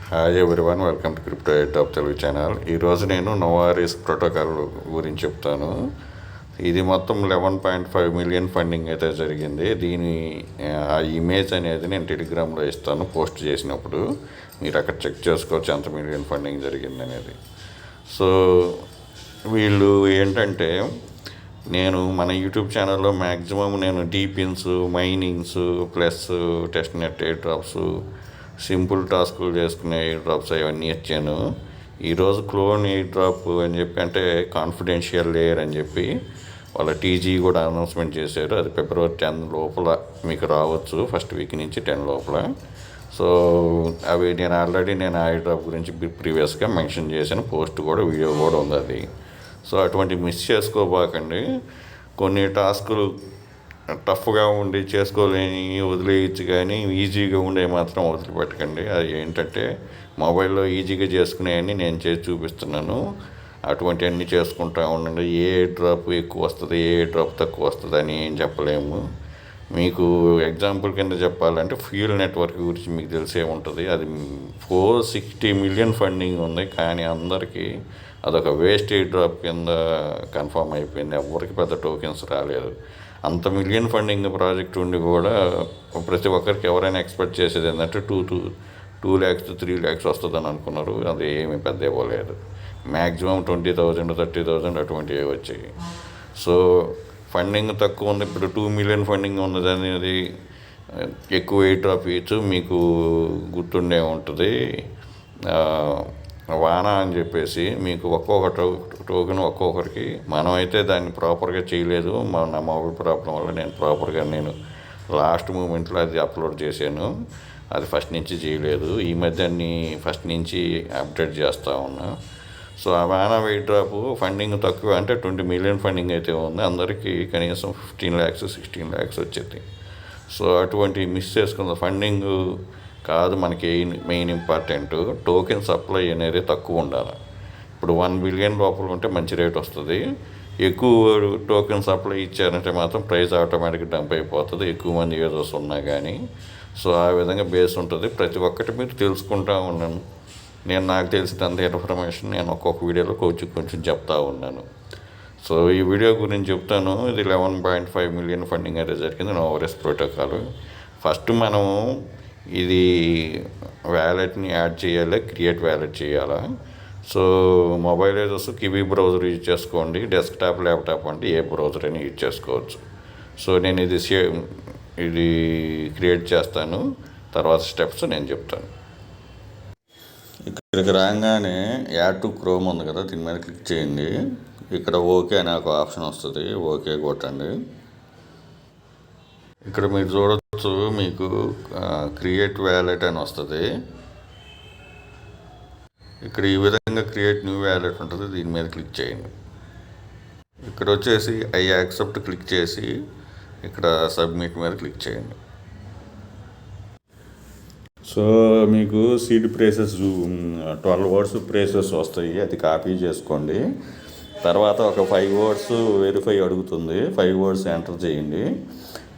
Hi everyone, welcome to crypto top Telugu channel. ఈరోజు నేను Noah risk protocol గురించి చెప్తాను. ఇది మొత్తం 11.5 మిలియన్ ఫండింగ్ అయితే జరిగింది. దీని ఆ ఇమేజ్ అనేది నేను టెలిగ్రామ్లో ఇస్తాను పోస్ట్ చేసినప్పుడు. మీరు అక్కడ చెక్ చేసుకోవచ్చు ఎంత మిలియన్ ఫండింగ్ జరిగింది అనేది. సో వీళ్ళు ఏంటంటే, నేను మన యూట్యూబ్ ఛానల్లో మ్యాక్సిమం నేను depins, minings plus test net air drops, simple టాస్కులు చేసుకునే ఎయిర్ డ్రాప్స్ అవన్నీ ఇచ్చాను. ఈరోజు క్లోన్ ఎయిర్ డ్రాప్ అని చెప్పి, అంటే కాన్ఫిడెన్షియల్ లేయర్ అని చెప్పి వాళ్ళ టీజీ కూడా అనౌన్స్మెంట్ చేశారు. అది February 10 లోపల మీకు రావచ్చు, ఫస్ట్ వీక్ నుంచి 10 లోపల. సో అవి నేను ఆల్రెడీ ఆ ఎయిర్ డ్రాప్ గురించి ప్రీవియస్గా మెన్షన్ చేశాను, పోస్ట్ కూడా వీడియో కూడా ఉంది అది. సో అటువంటి మిస్ చేసుకోబాకండి. కొన్ని టాస్కులు టఫ్గా ఉండి చేసుకోలేని వదిలేయచ్చు, కానీ ఈజీగా ఉండే మాత్రం వదిలిపెట్టకండి. అది ఏంటంటే, మొబైల్లో ఈజీగా చేసుకునేవన్నీ నేను చేసి చూపిస్తున్నాను. అటువంటివన్నీ చేసుకుంటూ ఉండండి. ఏ డ్రాప్ ఎక్కువ వస్తుంది, ఏ డ్రాప్ తక్కువ వస్తుంది అని ఏం చెప్పలేము. మీకు ఎగ్జాంపుల్ కింద చెప్పాలంటే, ఫ్యూయల్ నెట్వర్క్ గురించి మీకు తెలిసే ఉంటుంది. అది 460 మిలియన్ ఫండింగ్ ఉంది, కానీ అందరికీ అదొక వేస్ట్ ఎయిర్ డ్రాప్ కింద కన్ఫర్మ్ అయిపోయింది. ఎవరికి పెద్ద టోకెన్స్ రాలేదు. అంత మిలియన్ ఫండింగ్ ప్రాజెక్ట్ ఉండి కూడా ప్రతి ఒక్కరికి ఎవరైనా ఎక్స్పెక్ట్ చేసేది ఏంటంటే 2 lakhs to 3 lakhs వస్తుందని అనుకున్నారు. అది ఏమీ పెద్ద ఇవ్వలేదు. మ్యాక్సిమం 20,000 30,000 అటువంటివి వచ్చాయి. సో ఫండింగ్ తక్కువ ఉంది. ఇప్పుడు 2 మిలియన్ ఫండింగ్ ఉన్నది అనేది ఎక్కువ ఎయిర్ డ్రాప్ ఇచ్చు. మీకు గుర్తుండే ఉంటుంది, వానా అని చెప్పేసి మీకు ఒక్కొక్క టోకెన్ ఒక్కొక్కరికి. మనమైతే దాన్ని ప్రాపర్గా చేయలేదు, నా మొబైల్ ప్రాబ్లం వల్ల నేను లాస్ట్ మూమెంట్లో అది అప్లోడ్ చేశాను. అది ఫస్ట్ నుంచి చేయలేదు. ఈ మధ్య ఫస్ట్ నుంచి అప్డేట్ చేస్తూ ఉన్నా. సో ఆ వానా వెయిట్ డ్రాప్ ఫండింగ్ తక్కువ, అంటే 20 మిలియన్ ఫండింగ్ అయితే ఉంది. అందరికీ కనీసం 15 lakhs 16 lakhs వచ్చేది. సో అటువంటి మిస్ చేసుకున్న ఫండింగ్ కాదు మనకి మెయిన్ ఇంపార్టెంట్. టోకెన్ సప్లై అనేది తక్కువ ఉండాలి. ఇప్పుడు 1 బిలియన్ లోపల ఉంటే మంచి రేట్ వస్తుంది. ఎక్కువ టోకెన్ సప్లై ఇచ్చారంటే మాత్రం ప్రైస్ ఆటోమేటిక్గా డంప్ అయిపోతుంది, ఎక్కువ మంది యూజర్స్ ఉన్నా కానీ. సో ఆ విధంగా బేస్ ఉంటుంది. ప్రతి ఒక్కటి మీరు తెలుసుకుంటూ ఉన్నాను. నాకు తెలిసినంత ఇన్ఫర్మేషన్ నేను ఒక్కొక్క వీడియోలో కొంచెం చెప్తా ఉన్నాను. సో ఈ వీడియో గురించి చెప్తాను. ఇది 11.5 మిలియన్ ఫండింగ్ అయితే జరిగింది నోవా రిస్క్ ప్రోటోకాల్. ఫస్ట్ మనం ఇది వ్యాలెట్ని యాడ్ చేయాలి, క్రియేట్ వ్యాలెట్ చేయాలా. So mobile users kiwi browser use చేసుకోండి. డెస్క్టాప్, ల్యాప్టాప్ అంటే ఏ బ్రౌజర్ అయినా యూజ్ చేసుకోవచ్చు. సో నేను ఇది క్రియేట్ చేస్తాను, తర్వాత స్టెప్స్ నేను చెప్తాను. ఇక్కడికి రాగానే యాడ్ టు క్రోమ్ ఉంది కదా, దీని మీద క్లిక్ చేయండి. ఇక్కడ ఓకే అనే ఒక ఆప్షన్ వస్తుంది, ఓకే కొట్టండి. ఇక్కడ మీరు చూడవచ్చు, మీకు క్రియేట్ వ్యాలెట్ అని వస్తుంది. ఇక్కడ ఈ విధంగా క్రియేట్ న్యూ వ్యాలెట్ ఉంటుంది, దీని మీద క్లిక్ చేయండి. ఇక్కడ వచ్చేసి ఐ యాక్సెప్ట్ క్లిక్ చేసి ఇక్కడ సబ్మిట్ మీద క్లిక్ చేయండి. సో మీకు సీడ్ ప్రైసెస్ 12 words ప్రైసెస్ వస్తాయి, అది కాపీ చేసుకోండి. తర్వాత ఒక 5 words వెరిఫై అడుగుతుంది, 5 words ఎంటర్ చేయండి.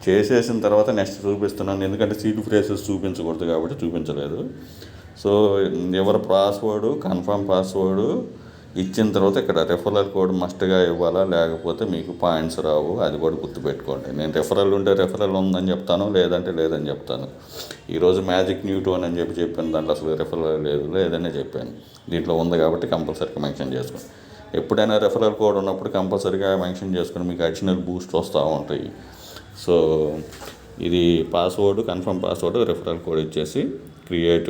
చేసేసిన తర్వాత నెక్స్ట్ చూపిస్తున్నాను, ఎందుకంటే సీడ్ ప్రైసెస్ చూపించకూడదు కాబట్టి చూపించలేదు. సో ఎవరి పాస్వర్డ్, కన్ఫర్మ్ పాస్వర్డ్ ఇచ్చిన తర్వాత ఇక్కడ రెఫరల్ కోడ్ మస్ట్గా ఇవ్వాలా, లేకపోతే మీకు పాయింట్స్ రావు. అది కూడా గుర్తుపెట్టుకోండి. నేను రెఫరల్ ఉంటే రెఫరల్ ఉందని చెప్తాను, లేదంటే లేదని చెప్తాను. ఈరోజు మ్యాజిక్ న్యూటన్ అని చెప్పాను, దాంట్లో అసలు రెఫరల్ లేదని చెప్పాను. దీంట్లో ఉంది కాబట్టి కంపల్సరీగా మెన్షన్ చేసుకోండి. ఎప్పుడైనా రెఫరల్ కోడ్ ఉన్నప్పుడు కంపల్సరీగా మెన్షన్ చేసుకుని మీకు అడిషనల్ బూస్ట్ వస్తూ ఉంటాయి. సో ఇది password, confirm password, referral code ఇచ్చేసి క్రియేట్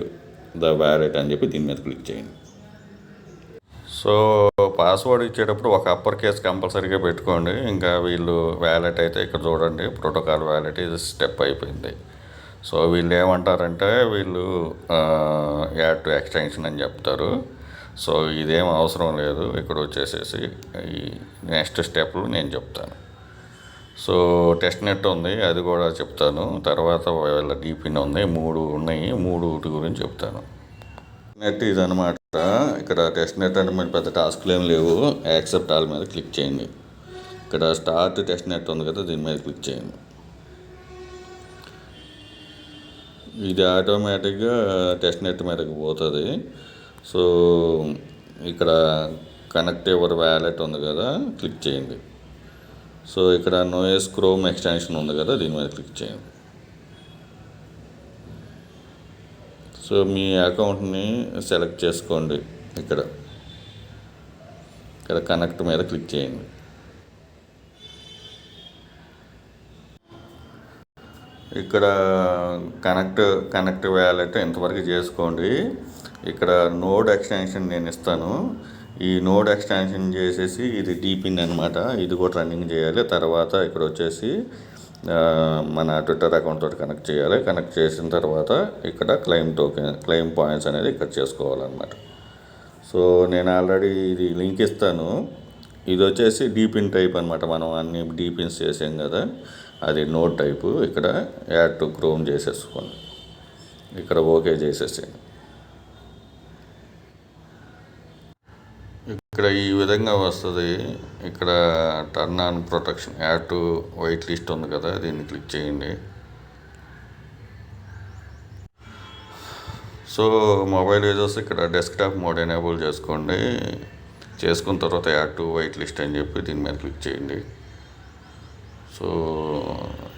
ద వ్యాలెట్ అని చెప్పి దీని మీద క్లిక్ చేయండి. సో పాస్వర్డ్ ఇచ్చేటప్పుడు ఒక అప్పర్ కేస్ కంపల్సరీగా పెట్టుకోండి. ఇంకా వీళ్ళు వ్యాలెట్ అయితే ఇక్కడ చూడండి, ప్రోటోకాల్ వ్యాలెట్ ఇది స్టెప్ అయిపోయింది. సో వీళ్ళు ఏమంటారంటే, వీళ్ళు యాడ్ టు ఎక్స్టెన్షన్ అని చెప్తారు. సో ఇదేం అవసరం లేదు. ఇక్కడ వచ్చేసేసి ఈ నెక్స్ట్ స్టెప్లు నేను చెప్తాను. సో టెస్ట్ నెట్ ఉంది, అది కూడా చెప్తాను. తర్వాత వీళ్ళ డీపిన్ ఉంది, 3 ఉన్నాయి. 3 గురించి చెప్తాను. నెట్ ఇదనమాట. ఇక్కడ టెస్ట్ నెట్ అంటే మీరు పెద్ద టాస్క్లు ఏం లేవు. యాక్సెప్ట్ ఆల్ మీద క్లిక్ చేయండి. ఇక్కడ స్టార్ట్ టెస్ట్ నెట్ ఉంది కదా, దీని మీద క్లిక్ చేయండి. ఇది ఆటోమేటిక్గా టెస్ట్ నెట్ మీదకి పోతుంది. సో ఇక్కడ కనెక్ట్ యువర్ వ్యాలెట్ ఉంది కదా, క్లిక్ చేయండి. సో ఇక్కడ నోఎస్ క్రోమ్ ఎక్స్టెన్షన్ ఉంది కదా, దీని మీద క్లిక్ చేయండి. సో మీ అకౌంట్ని సెలెక్ట్ చేసుకోండి. ఇక్కడ కనెక్ట్ మీద క్లిక్ చేయండి. ఇక్కడ కనెక్ట్ వ్యాలెట్ ఇంతవరకు చేసుకోండి. ఇక్కడ నోడ్ ఎక్స్టెన్షన్ నేను ఇస్తాను. ఈ నోడ్ ఎక్స్టెన్షన్ చేసేసి ఇది డీపిన్ అనమాట, ఇది కూడా రన్నింగ్ చేయాలి. తర్వాత ఇక్కడ వచ్చేసి మన ట్విట్టర్ అకౌంట్ తోటి కనెక్ట్ చేయాలి. కనెక్ట్ చేసిన తర్వాత ఇక్కడ క్లెయిమ్ పాయింట్స్ అనేది ఇక్కడ చేసుకోవాలన్నమాట. సో నేను ఆల్రెడీ ఇది లింక్ ఇస్తాను. ఇది వచ్చేసి డీపిన్ టైప్ అనమాట, మనం అన్ని డీపిన్స్ చేసాం కదా, అది నోడ్ టైపు. ఇక్కడ యాడ్ టు క్రోమ్ చేసేసుకోండి. ఇక్కడ ఓకే చేసేసేయండి. ఇక్కడ ఈ విధంగా వస్తుంది. ఇక్కడ turn on protection, add to white list ఉంది కదా, దీన్ని క్లిక్ చేయండి. సో మొబైల్ యూజర్స్ ఇక్కడ డెస్క్టాప్ మోడ్ ఎనేబుల్ చేసుకోండి. చేసుకున్న తర్వాత యాడ్ టు వైట్ లిస్ట్ అని చెప్పి దీని మీద క్లిక్ చేయండి. So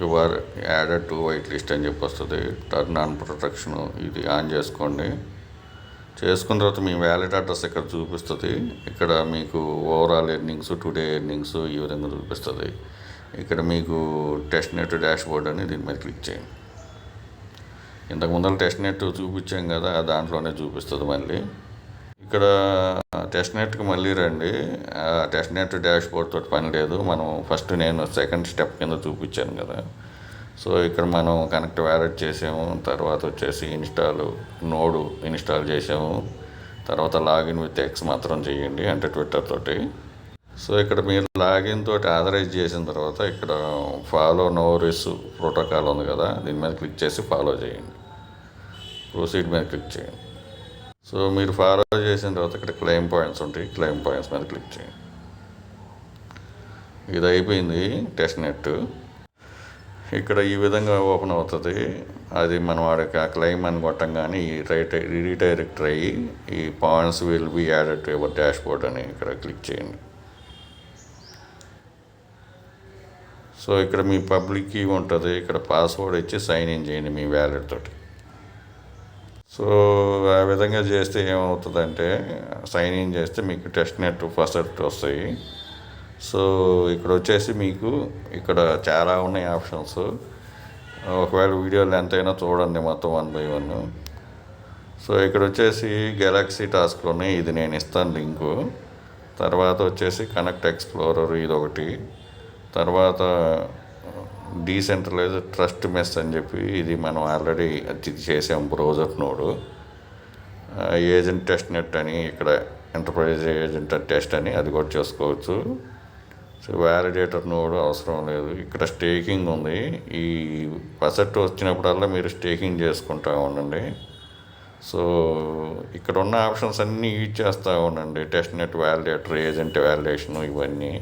you are added to white list అని చెప్పి వస్తుంది. టర్న్ ఆన్ ప్రొటెక్షన్ ఇది ఆన్ చేసుకోండి. చేసుకున్న తర్వాత మీ వ్యాలెట్ అడ్రస్ ఇక్కడ చూపిస్తుంది. ఇక్కడ మీకు ఓవరాల్ ఎర్నింగ్స్, టుడే ఎర్నింగ్స్ ఈ విధంగా చూపిస్తుంది. ఇక్కడ మీకు టెస్ట్ నెట్ డాష్ బోర్డ్ అని దీని మీద క్లిక్ చేయండి. ఇంతకు ముందర టెస్ట్ నెట్ చూపించాం కదా, దాంట్లోనే చూపిస్తుంది మళ్ళీ. ఇక్కడ టెస్ట్ నెట్కి మళ్ళీ రండి. టెస్ట్ నెట్ డాష్ బోర్డ్ తోటి పని లేదు. మనం ఫస్ట్ నేను సెకండ్ స్టెప్ కింద చూపించాను కదా. సో ఇక్కడ మనం కనెక్ట్ వ్యాలెట్ చేసాము. తర్వాత వచ్చేసి నోడు ఇన్స్టాల్ చేసాము. తర్వాత లాగిన్ విత్ ఎక్స్ మాత్రం చేయండి, అంటే ట్విట్టర్ తోటి. సో ఇక్కడ మీరు లాగిన్ తోటి ఆథరైజ్ చేసిన తర్వాత ఇక్కడ ఫాలో నోరిస్ ప్రోటోకాల్ ఉంది కదా, దీని మీద క్లిక్ చేసి ఫాలో చేయండి. ప్రొసీడ్ మీద క్లిక్ చేయండి. సో మీరు ఫాలో చేసిన తర్వాత ఇక్కడ క్లెయిమ్ పాయింట్స్ ఉంటాయి, క్లెయిమ్ పాయింట్స్ మీద క్లిక్ చేయండి. ఇది అయిపోయింది టెస్ట్ నెట్. ఇక్కడ ఈ విధంగా ఓపెన్ అవుతుంది. అది మనం వాడికి ఆ క్లెయిమ్ అని కొట్టంగానే ఈ రీడైరెక్ట్ అయ్యి ఈ points will be added to your dash board అని ఇక్కడ క్లిక్ చేయండి. సో ఇక్కడ మీ పబ్లిక్ కీ ఉంటుంది. ఇక్కడ పాస్వర్డ్ ఇచ్చి సైన్ ఇన్ చేయండి మీ వ్యాలెట్ తోటి. సో ఆ విధంగా చేస్తే ఏమవుతుందంటే, సైన్ ఇన్ చేస్తే మీకు టెస్ట్ నెట్ ఫస్ట్ వస్తాయి. సో ఇక్కడ వచ్చేసి మీకు ఇక్కడ చాలా ఉన్నాయి ఆప్షన్స్. ఒకవేళ వీడియోలు ఎంతైనా చూడండి మొత్తం 1 by 1. సో ఇక్కడ వచ్చేసి గెలాక్సీ టాస్క్లు ఉన్నాయి, ఇది నేను ఇస్తాను లింకు. తర్వాత వచ్చేసి కనెక్ట్ ఎక్స్ప్లోరర్ ఇది ఒకటి. తర్వాత డీసెంట్రలైజ్ ట్రస్ట్ మెస్ అని చెప్పి ఇది మనం ఆల్రెడీ అది చేసాం, browser node. Agent test net అని ఇక్కడ ఎంటర్ప్రైజ్ ఏజెంట్ టెస్ట్ అని అది కూడా చేసుకోవచ్చు. సో వ్యాలిడేటర్ నోడ్ అవసరం లేదు. ఇక్కడ స్టేకింగ్ ఉంది. ఈ పర్సెంట్ వచ్చినప్పుడల్లా మీరు స్టేకింగ్ చేసుకుంటూ ఉండండి. సో ఇక్కడ ఉన్న ఆప్షన్స్ అన్నీ యూజ్ చేస్తూ ఉండండి. Test net validator, agent validation ఇవన్నీ.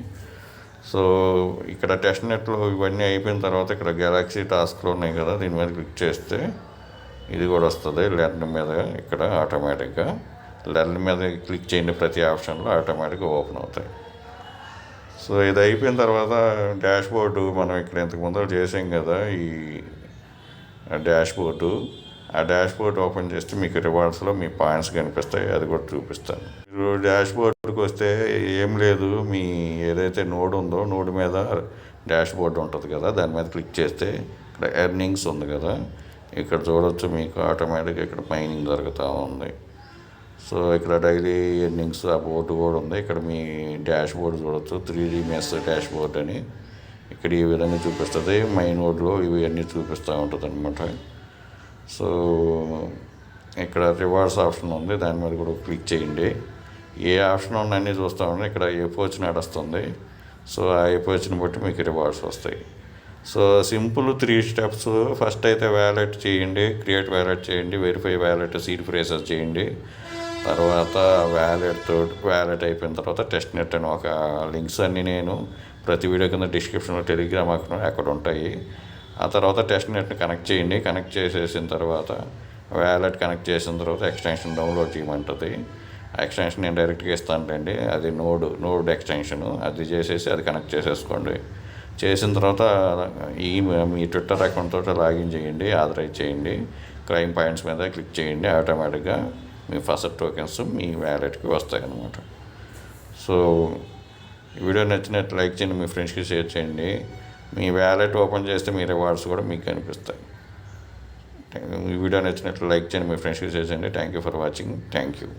సో ఇక్కడ టెస్ట్ నెట్లో ఇవన్నీ అయిపోయిన తర్వాత ఇక్కడ గెలాక్సీ టాస్క్లు ఉన్నాయి కదా, దీని మీద క్లిక్ చేస్తే ఇది కూడా వస్తుంది. లెర్న్ మీద ఇక్కడ ఆటోమేటిక్గా లెర్న్ మీద క్లిక్ చేయండి. ప్రతి ఆప్షన్లో ఆటోమేటిక్గా ఓపెన్ అవుతాయి. సో ఇది అయిపోయిన తర్వాత డాష్ బోర్డు మనం ఇక్కడ ఇంతకు ముందు చేసాం కదా, ఈ డాష్ బోర్డు. ఆ డాష్ బోర్డు ఓపెన్ చేస్తే మీకు రివార్డ్స్లో మీ పాయింట్స్ కనిపిస్తాయి, అది కూడా చూపిస్తాను. మీరు డాష్ బోర్డుకి వస్తే ఏం లేదు, మీ ఏదైతే నోడ్ ఉందో నోడ్ మీద డాష్ బోర్డు ఉంటుంది కదా, దాని మీద క్లిక్ చేస్తే ఇక్కడ ఎర్నింగ్స్ ఉంది కదా, ఇక్కడ చూడవచ్చు మీకు ఆటోమేటిక్గా ఇక్కడ మైనింగ్ జరుగుతూ ఉంది. సో ఇక్కడ డైలీ ఎర్నింగ్స్ ఆ బోర్డు కూడా ఉంది. ఇక్కడ మీ డాష్ బోర్డు చూడవచ్చు, 3D మెస్ డాష్ బోర్డ్ అని ఇక్కడ ఈ విధంగా చూపిస్తుంది. మై నోడ్లో ఇవి అన్నీ చూపిస్తూ ఉంటుంది అనమాట. సో ఇక్కడ రివార్డ్స్ ఆప్షన్ ఉంది, దాని మీద కూడా క్లిక్ చేయండి. ఏ ఆప్షన్ ఉన్న అన్నీ చూస్తూ ఉంటే ఇక్కడ ఎపోచ్ నడుస్తుంది. సో ఆ ఎపోచ్ని బట్టి మీకు రివార్డ్స్ వస్తాయి. So simple 3 steps. ఫస్ట్ అయితే వ్యాలెట్ చేయండి, క్రియేట్ వ్యాలెట్ చేయండి, వెరిఫై వ్యాలెట్, సీడ్ ఫ్రేజెస్ చేయండి. తర్వాత వ్యాలెట్ అయిపోయిన తర్వాత టెస్ట్ నెట్ అని ఒక లింక్స్ అన్నీ నేను ప్రతి వీడియో కింద డిస్క్రిప్షన్లో టెలిగ్రామ్ అక్కడ ఉంటాయి. ఆ తర్వాత టెస్ట్ నెట్ని కనెక్ట్ చేయండి. కనెక్ట్ చేసేసిన తర్వాత వ్యాలెట్ కనెక్ట్ చేసిన తర్వాత ఎక్స్టెన్షన్ డౌన్లోడ్ చేయమంటుంది. ఆ ఎక్స్టెన్షన్ నేను డైరెక్ట్గా ఇస్తానులేండి. అది నోడ్ ఎక్స్టెన్షను. అది చేసేసి అది కనెక్ట్ చేసేసుకోండి. చేసిన తర్వాత మీ ట్విట్టర్ అకౌంట్ తోటి లాగిన్ చేయండి, ఆథరైజ్ చేయండి. క్లెయిమ్ పాయింట్స్ మీద క్లిక్ చేయండి. ఆటోమేటిక్గా మీ ఫస్ట్ టోకెన్స్ మీ వ్యాలెట్కి వస్తాయి అన్నమాట. సో ఈ వీడియో నచ్చినట్టు లైక్ చేయండి, మీ ఫ్రెండ్స్కి షేర్ చేయండి. మీ వ్యాలెట్ ఓపెన్ చేస్తే మీ రివార్డ్స్ కూడా మీకు కనిపిస్తాయి. ఈ వీడియో నచ్చినట్లు లైక్ చేయండి, మీ ఫ్రెండ్స్కి షేర్ చేయండి. Thank you for watching. Thank you.